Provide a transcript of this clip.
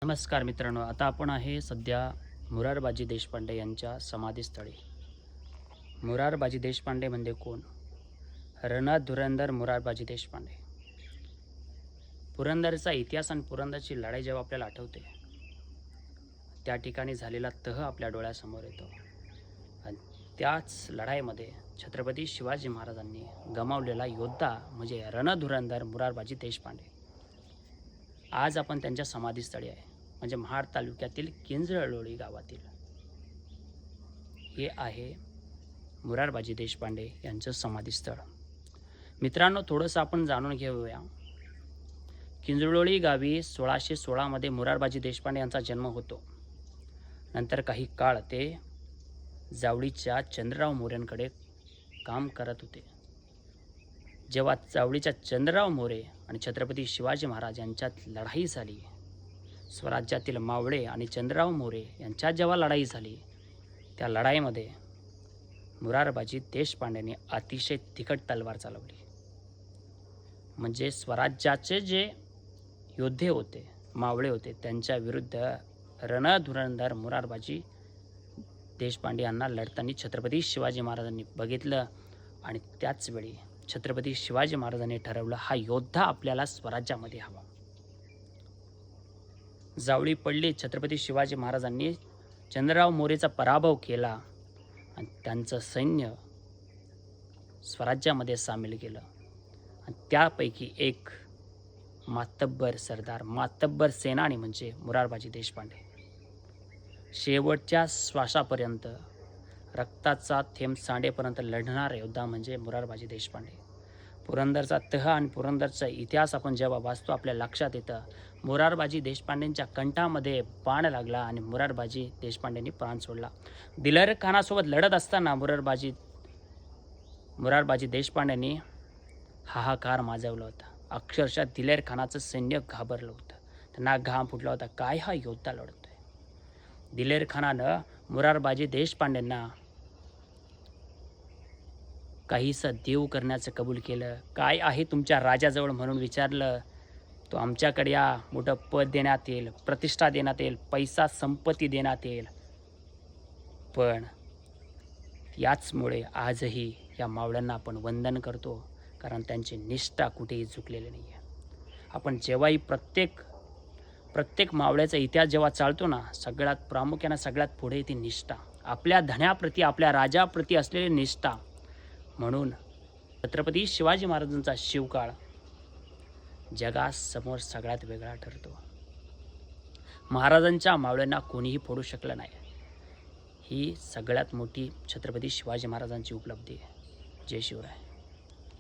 नमस्कार मित्रांनो, आता आपण आहे सध्या मुरारबाजी देशपांडे यांच्या समाधीस्थळी. मुरारबाजी देशपांडे म्हणजे कोण? रणधुरंधर मुरारबाजी देशपांडे. पुरंदरचा इतिहास आणि पुरंदरची लढाई जेव्हा आपल्याला आठवते, त्या ठिकाणी झालेला तह आपल्या डोळ्यासमोर येतो. आणि त्याच लढाईमध्ये छत्रपती शिवाजी महाराजांनी गमावलेला योद्धा म्हणजे रणधुरंधर मुरारबाजी देशपांडे. आज आपण त्यांच्या समाधीस्थळी आहे, म्हणजे महाड तालुक्यातील किंजळलोळी गावातील. हे आहे मुरारबाजी देशपांडे यांचं समाधीस्थळ. मित्रांनो, थोडंसं आपण जाणून घेऊया. किंजळलोळी गावी 1616 मध्ये मुरारबाजी देशपांडे यांचा जन्म होतो. नंतर काही काळ ते जावळीच्या चंद्रराव मोरेंकडे काम करत होते. जेव्हा जावळीच्या चंद्रराव मोरे आणि छत्रपती शिवाजी महाराज यांच्यात लढाई झाली, स्वराज्यातील मावळे आणि चंद्रराव मोरे यांच्यात जेव्हा लढाई झाली, त्या लढाईमध्ये मुरारबाजी देशपांडेंनी अतिशय तिखट तलवार चालवली. म्हणजे स्वराज्याचे जे योद्धे होते, मावळे होते, त्यांच्या विरुद्ध रणधुरंधर मुरारबाजी देशपांडे यांना लढताना छत्रपती शिवाजी महाराजांनी बघितलं. आणि त्याच वेळी छत्रपती शिवाजी महाराजांनी ठरवलं, हा योद्धा आपल्याला स्वराज्यामध्ये हवा. जावळी पडली. छत्रपती शिवाजी महाराजांनी चंद्रराव मोरेचा पराभव केला आणि त्यांचं सैन्य स्वराज्यामध्ये सामील केलं. आणि त्यापैकी एक मातब्बर सरदार, मातब्बर सेनानी म्हणजे मुरारबाजी देशपांडे. शेवटच्या श्वासापर्यंत, रक्ताचा थेंब सांडेपर्यंत लढणारा योद्धा म्हणजे मुरारबाजी देशपांडे. पुरंदरचा तह आणि पुरंदरचा इतिहास आपण जेव्हा वाचतो, आपल्या लक्षात येतं, मुरारबाजी देशपांडेंच्या कंठामध्ये बाण लागला आणि मुरारबाजी देशपांडेंनी प्राण सोडला. दिलेर खानासोबत लढत असताना मुरारबाजी देशपांडेंनी हाहाकार माजवला होता. अक्षरशः दिलेर खानाचं सैन्य घाबरलं होतं. त्यांना घाम फुटला होता, काय हा योद्धा लढतोय. दिलेर खानानं मुरारबाजी देशपांडेंना काहीसं देव करण्याचं कबूल केलं. काय आहे तुमच्या राजाजवळ म्हणून विचारलं. तो आमच्याकडे या, मोठं पद देण्यात येईल, प्रतिष्ठा देण्यात येईल, पैसा संपत्ती देण्यात येईल. पण याचमुळे आजही या मावळ्यांना आपण वंदन करतो, कारण त्यांची निष्ठा कुठेही चुकलेली नाही आहे. आपण जेव्हाही प्रत्येक मावळ्याचा इतिहास जेव्हा चालतो ना, सगळ्यात प्रामुख्यानं सगळ्यात पुढे ती निष्ठा, आपल्या धन्याप्रती, आपल्या राजाप्रती असलेली निष्ठा. म्हणून छत्रपती शिवाजी महाराजांचा शिवकाळ जगासमोर सगळ्यात वेगळा ठरतो. महाराजांच्या मावळ्यांना कोणीही फोडू शकलं नाही. ही सगळ्यात मोठी छत्रपती शिवाजी महाराजांची उपलब्धी आहे. जय शिवराय.